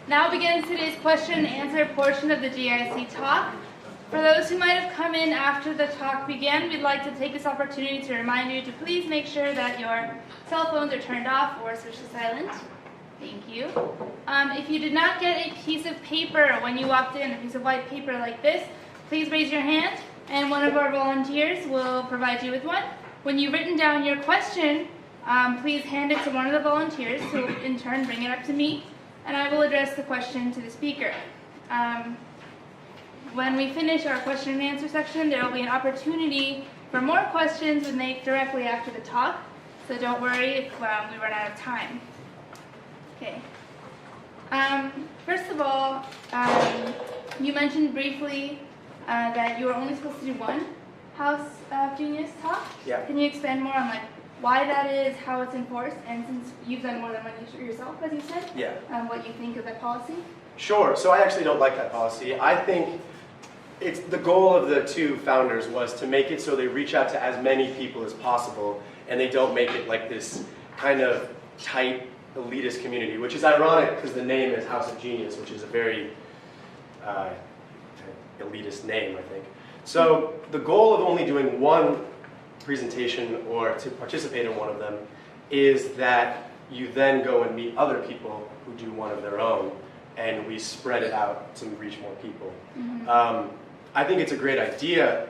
Now begins today's question and answer portion of the GIC Talk. For those who might have come in after the talk began, we'd like to take this opportunity to remind you to please make sure that your cell phones are turned off or switched to silent. Thank you. If you did not get a piece of paper when you walked in, a piece of white paper like this, please raise your hand and one of our volunteers will provide you with one. When you've written down your question, please hand it to one of the volunteers who will in turn bring it up to me, and I will address the question to the speaker. When we finish our question and answer section, there will be an opportunity for more questions with Nate directly after the talk, so don't worry if we run out of time. Okay. First of all, you mentioned briefly that you were only supposed to do one House of Genius talk. Yeah. Can you expand more on why that is, how it's enforced, and since you've done more than one yourself, as you said, what you think of that policy? Sure. So I actually don't like that policy. I think it's the goal of the two founders was to make it so they reach out to as many people as possible, and they don't make it like this kind of tight elitist community, which is ironic because the name is House of Genius, which is a very elitist name, I think. So the goal of only doing one presentation or to participate in one of them is that you then go and meet other people who do one of their own, and we spread it out to reach more people. Mm-hmm. I think it's a great idea.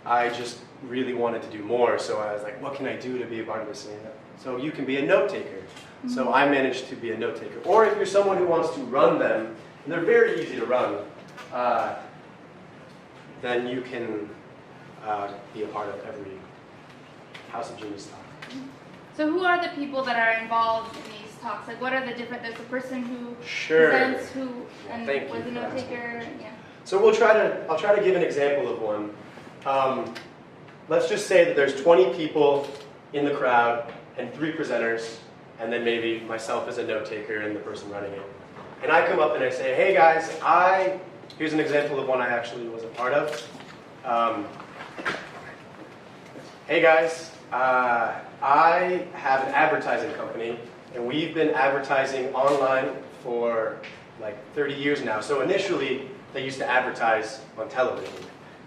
I just really wanted to do more, so I was like, what can I do to be a part of this? So you can be a note taker. Mm-hmm. So I managed to be a note taker. Or if you're someone who wants to run them, and they're very easy to run, then you can be a part of every House of Genius talk. So who are the people that are involved in these talks? What are the different, there's the person who presents, who and was a note taker. Yeah. So I'll try to give an example of one. Let's just say that there's 20 people in the crowd and 3 presenters, and then maybe myself as a note taker and the person running it. And I come up and I say, hey guys, here's an example of one I actually was a part of. Hey guys, I have an advertising company, and we've been advertising online for like 30 years now. So initially, they used to advertise on television,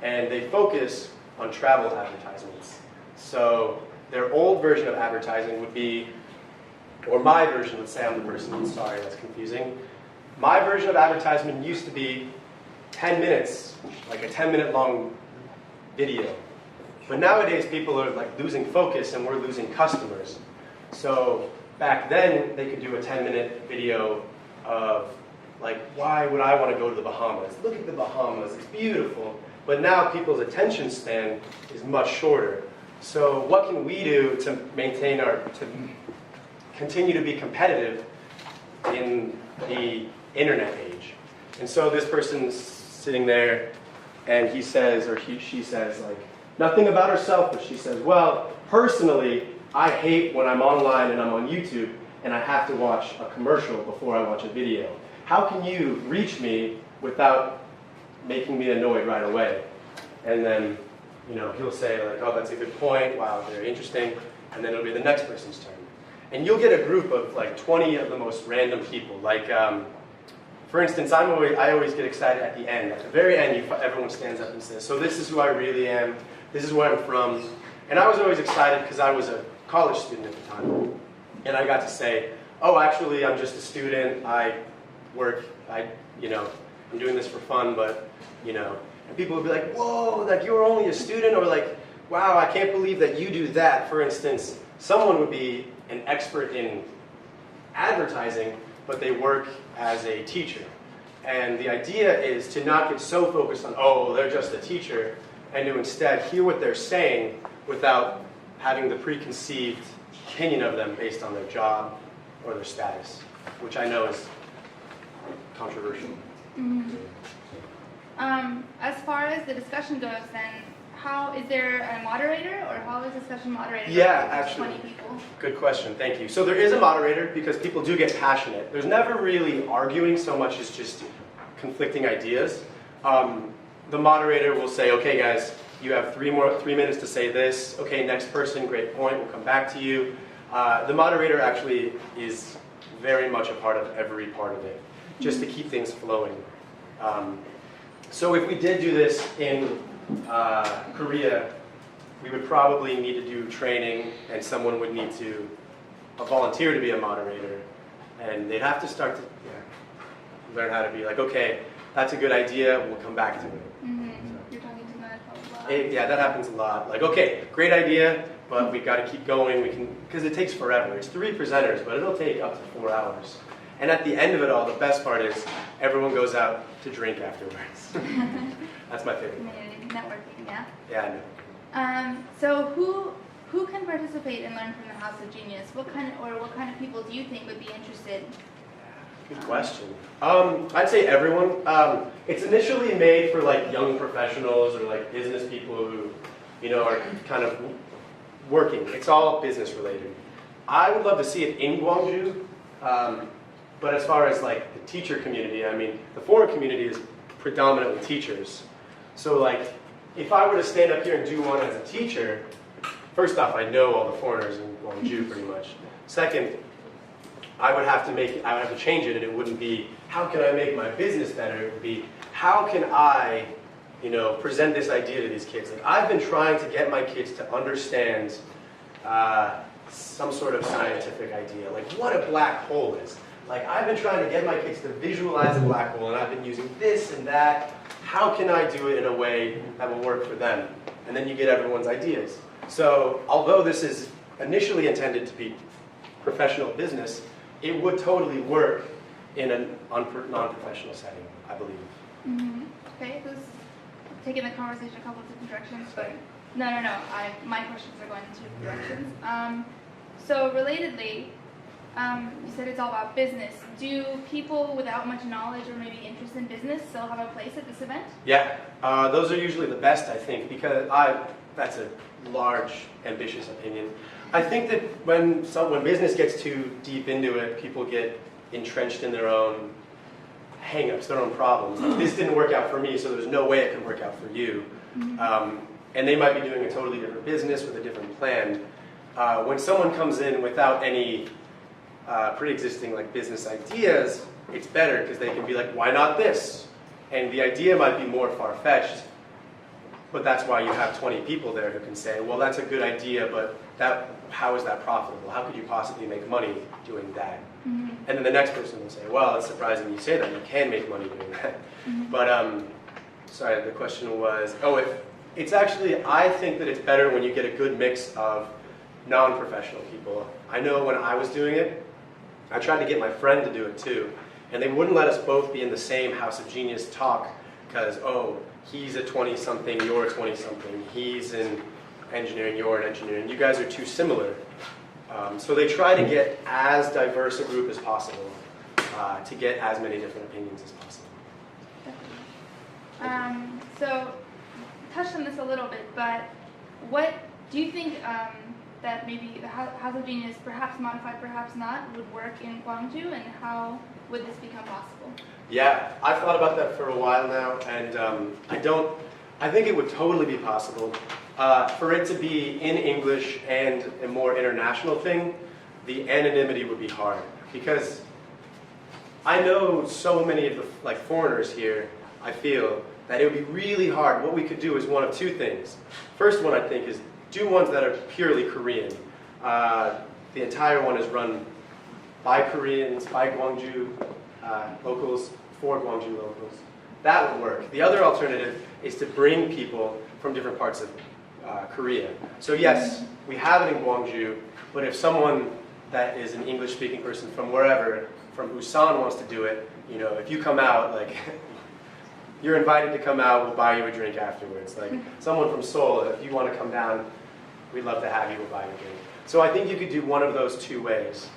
and they focus on travel advertisements. So their old version of advertising would be, or my version, let's say I'm the person, sorry, that's confusing. My version of advertisement used to be 10 minutes, like a 10-minute long video. But nowadays, people are losing focus, and we're losing customers. So back then, they could do a 10-minute video of why would I want to go to the Bahamas? Look at the Bahamas, it's beautiful. But now people's attention span is much shorter. So what can we do to maintain to continue to be competitive in the internet age? And so this person's sitting there, and he says, or she says, nothing about herself, but she says, well, personally, I hate when I'm online and I'm on YouTube, and I have to watch a commercial before I watch a video. How can you reach me without making me annoyed right away? And then, he'll say oh, that's a good point. Wow, very interesting. And then it'll be the next person's turn. And you'll get a group of 20 of the most random people. For instance, I always get excited at the end. At the very end, everyone stands up and says, so this is who I really am. This is where I'm from. And I was always excited because I was a college student at the time. And I got to say, oh, actually, I'm just a student. I work, I'm doing this for fun, but, and people would be like, whoa, you're only a student, or wow, I can't believe that you do that. For instance, someone would be an expert in advertising, but they work as a teacher. And the idea is to not get so focused on, oh, they're just a teacher, and to instead hear what they're saying without having the preconceived opinion of them based on their job or their status, which I know is controversial. Mm-hmm. As far as the discussion goes, then, is there a moderator, or how is discussion moderated? Yeah, actually, 20 people? Good question, thank you. So there is a moderator because people do get passionate. There's never really arguing so much as just conflicting ideas. The moderator will say, okay guys, you have 3 minutes to say this. Okay, next person, great point, we'll come back to you. The moderator actually is very much a part of every part of it. just to keep things flowing. So if we did do this in Korea, we would probably need to do training, and someone would need to volunteer to be a moderator, and they'd have to start to learn how to be like, okay, that's a good idea, we'll come back to it. You're talking to that a lot. Yeah, that happens a lot. Like, okay, great idea, but we've got to keep going. Because it takes forever. It's 3 presenters, but it'll take up to 4 hours. And at the end of it all, the best part is everyone goes out to drink afterwards. That's my favorite. Networking, yeah. Yeah, I know. So who can participate and learn from the House of Genius? What kind of people do you think would be interested? Good question. I'd say everyone. It's initially made for like young professionals or like business people who, are kind of working. It's all business related. I would love to see it in Gwangju, but as far as like the teacher community, I mean, the foreign community is predominantly teachers. So like, if I were to stand up here and do one as a teacher, first off, I know all the foreigners in Gwangju pretty much. Second, I would have to change it, and it wouldn't be, how can I make my business better? It would be, how can I, present this idea to these kids? Like, I've been trying to get my kids to understand some sort of scientific idea, like what a black hole is. Like, I've been trying to get my kids to visualize a black hole, and I've been using this and that. How can I do it in a way that will work for them? And then you get everyone's ideas. So, although this is initially intended to be professional business, it would totally work in a non-professional setting, I believe. Okay, who's taking the conversation a couple of different directions? But no. My questions are going in 2 different directions. So relatedly, you said it's all about business. Do people without much knowledge or maybe interest in business still have a place at this event? Yeah, those are usually the best, I think, because that's a large, ambitious opinion. I think that when business gets too deep into it, people get entrenched in their own hang-ups, their own problems. Like, this didn't work out for me, so there's no way it can work out for you. And they might be doing a totally different business with a different plan. When someone comes in without any pre-existing like business ideas, it's better because they can be like, why not this? And the idea might be more far-fetched, but that's why you have 20 people there who can say, well, that's a good idea, but how is that profitable? How could you possibly make money doing that? And then the next person will say, well, it's surprising you say that. You can make money doing that. But, sorry, the question was, it's actually, I think that it's better when you get a good mix of non-professional people. I know when I was doing it, I tried to get my friend to do it too, and they wouldn't let us both be in the same House of Genius talk because, he's a 20-something, you're a 20-something, he's in engineering, you're in engineering, you guys are too similar. So they try to get as diverse a group as possible to get as many different opinions as possible. So, touched on this a little bit, but what do you think that maybe the House of Genius, perhaps modified, perhaps not, would work in Gwangju, and how would this become possible? Yeah, I've thought about that for a while now, and I think it would totally be possible. For it to be in English and a more international thing, the anonymity would be hard, because I know so many of the foreigners here, I feel, that it would be really hard. What we could do is one of 2 things. First one, I think, is do ones that are purely Korean. The entire one is run by Koreans, by Gwangju locals, for Gwangju locals. That would work. The other alternative is to bring people from different parts of Korea. So yes, we have it in Gwangju, but if someone that is an English-speaking person from wherever, from Busan wants to do it, if you come out, you're invited to come out, we'll buy you a drink afterwards. Someone from Seoul, if you want to come down, we'd love to have you, we'll buy you a drink. So I think you could do one of those 2 ways.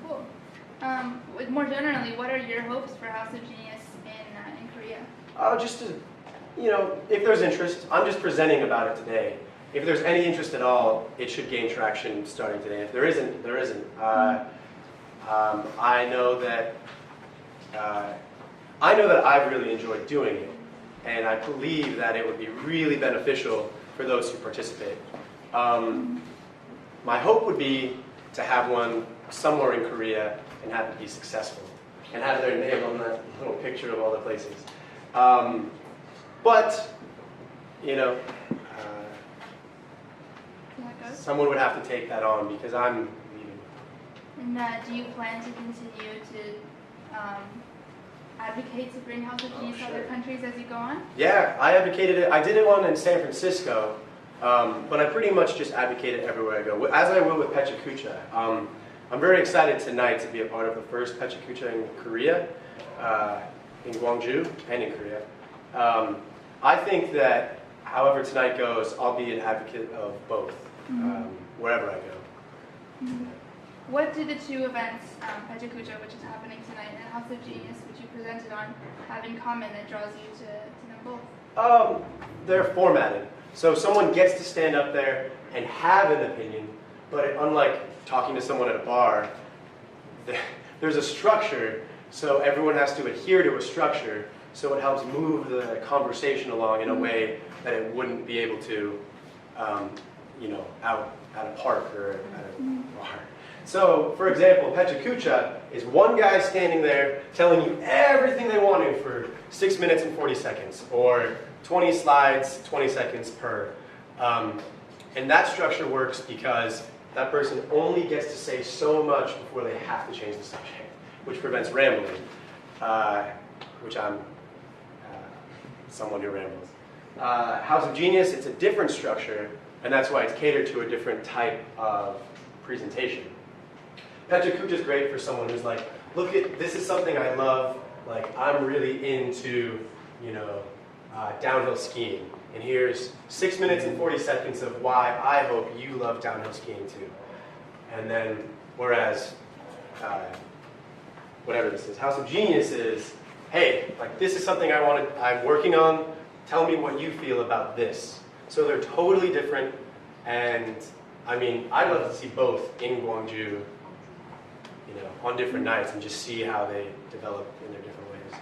Cool. More generally, what are your hopes for House of Genius in Korea? Just to, if there's interest, I'm just presenting about it today. If there's any interest at all, it should gain traction starting today. If there isn't, there isn't. I know that I've really enjoyed doing it, and I believe that it would be really beneficial for those who participate. My hope would be to have one somewhere in Korea and have it be successful and have their name on that little picture of all the places. But, you know, someone would have to take that on because I'm leaving. And do you plan to continue to advocate to bring House of Genius to other countries as you go on? Yeah, I advocated it. I did it one in San Francisco, but I pretty much just advocate it everywhere I go, as I will with Pechakucha. I'm very excited tonight to be a part of the first Pechakucha in Korea, in Gwangju, and in Korea. I think that however tonight goes, I'll be an advocate of both, wherever I go. What do the two events, Pechakucha, which is happening tonight, and House of Genius, which you presented on, have in common that draws you to them both? They're formatted. So someone gets to stand up there and have an opinion, but unlike talking to someone at a bar, there's a structure, so everyone has to adhere to a structure, so it helps move the conversation along in a way that it wouldn't be able to, you know, out at a park or at a bar. So, for example, Pechakucha is one guy standing there telling you everything they want to for 6 minutes and 40 seconds, or 20 slides, 20 seconds per. And that structure works because that person only gets to say so much before they have to change the subject, which prevents rambling, which I'm someone who rambles. House of Genius, it's a different structure, and that's why it's catered to a different type of presentation. Pechakucha is great for someone who's like, look at, this is something I love, like I'm really into, you know, downhill skiing. And here's 6 minutes and 40 seconds of why I hope you love downhill skiing too. And then, whereas, whatever this is, House of Genius is, hey, like this is something I'm working on, tell me what you feel about this. So they're totally different, and I mean, I'd love to see both in Gwangju, you know, on different nights and just see how they develop in their different ways.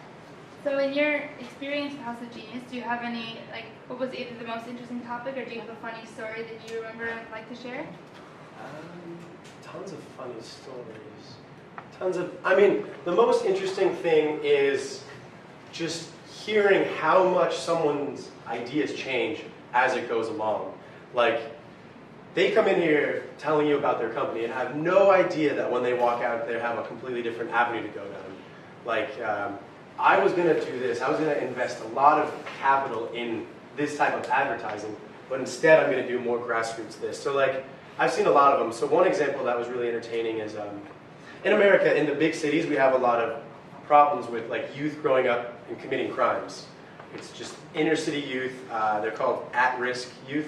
So in your experience with House of Genius, do you have any, like, what was either the most interesting topic, or do you have a funny story that you remember and would like to share? Tons of funny stories. Tons of, I mean, the most interesting thing is just hearing how much someone's ideas change as it goes along. Like, they come in here telling you about their company and have no idea that when they walk out, they have a completely different avenue to go down. Like, I was going to do this. I was going to invest a lot of capital in this type of advertising, but instead I'm going to do more grassroots this. So, like, I've seen a lot of them. So one example that was really entertaining is, in America, in the big cities, we have a lot of problems with, like, youth growing up and committing crimes. It's just inner city youth. They're called at-risk youth.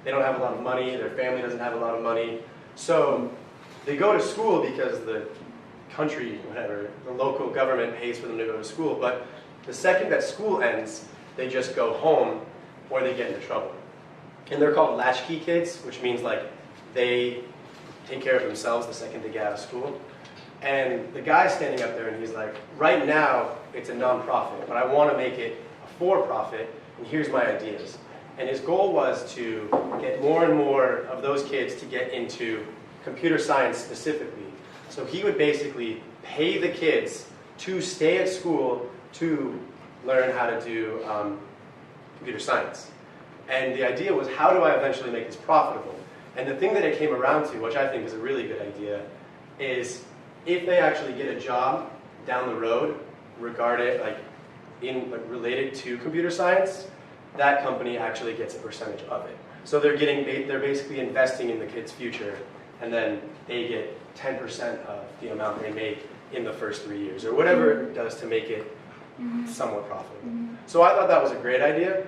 They don't have a lot of money. Their family doesn't have a lot of money. So they go to school because the country, whatever, the local government pays for them to go to school. But the second that school ends, they just go home or they get into trouble. And they're called latchkey kids, which means like they take care of themselves the second they get out of school. And the guy's standing up there and he's like, right now it's a non-profit, but I want to make it a for-profit, and here's my ideas. And his goal was to get more and more of those kids to get into computer science specifically. So he would basically pay the kids to stay at school to learn how to do computer science. And the idea was, how do I eventually make this profitable? And the thing that it came around to, which I think is a really good idea, is if they actually get a job down the road, related to computer science, that company actually gets a percentage of it. So they're basically investing in the kid's future, and then they get 10% of the amount they make in the first 3 years, or whatever it does to make it somewhat profitable. So I thought that was a great idea.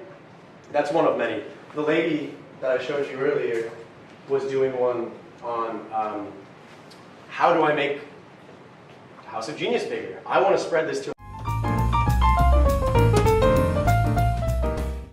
That's one of many. The lady that I showed you earlier was doing one on how do I make House of Genius bigger? I want to spread this to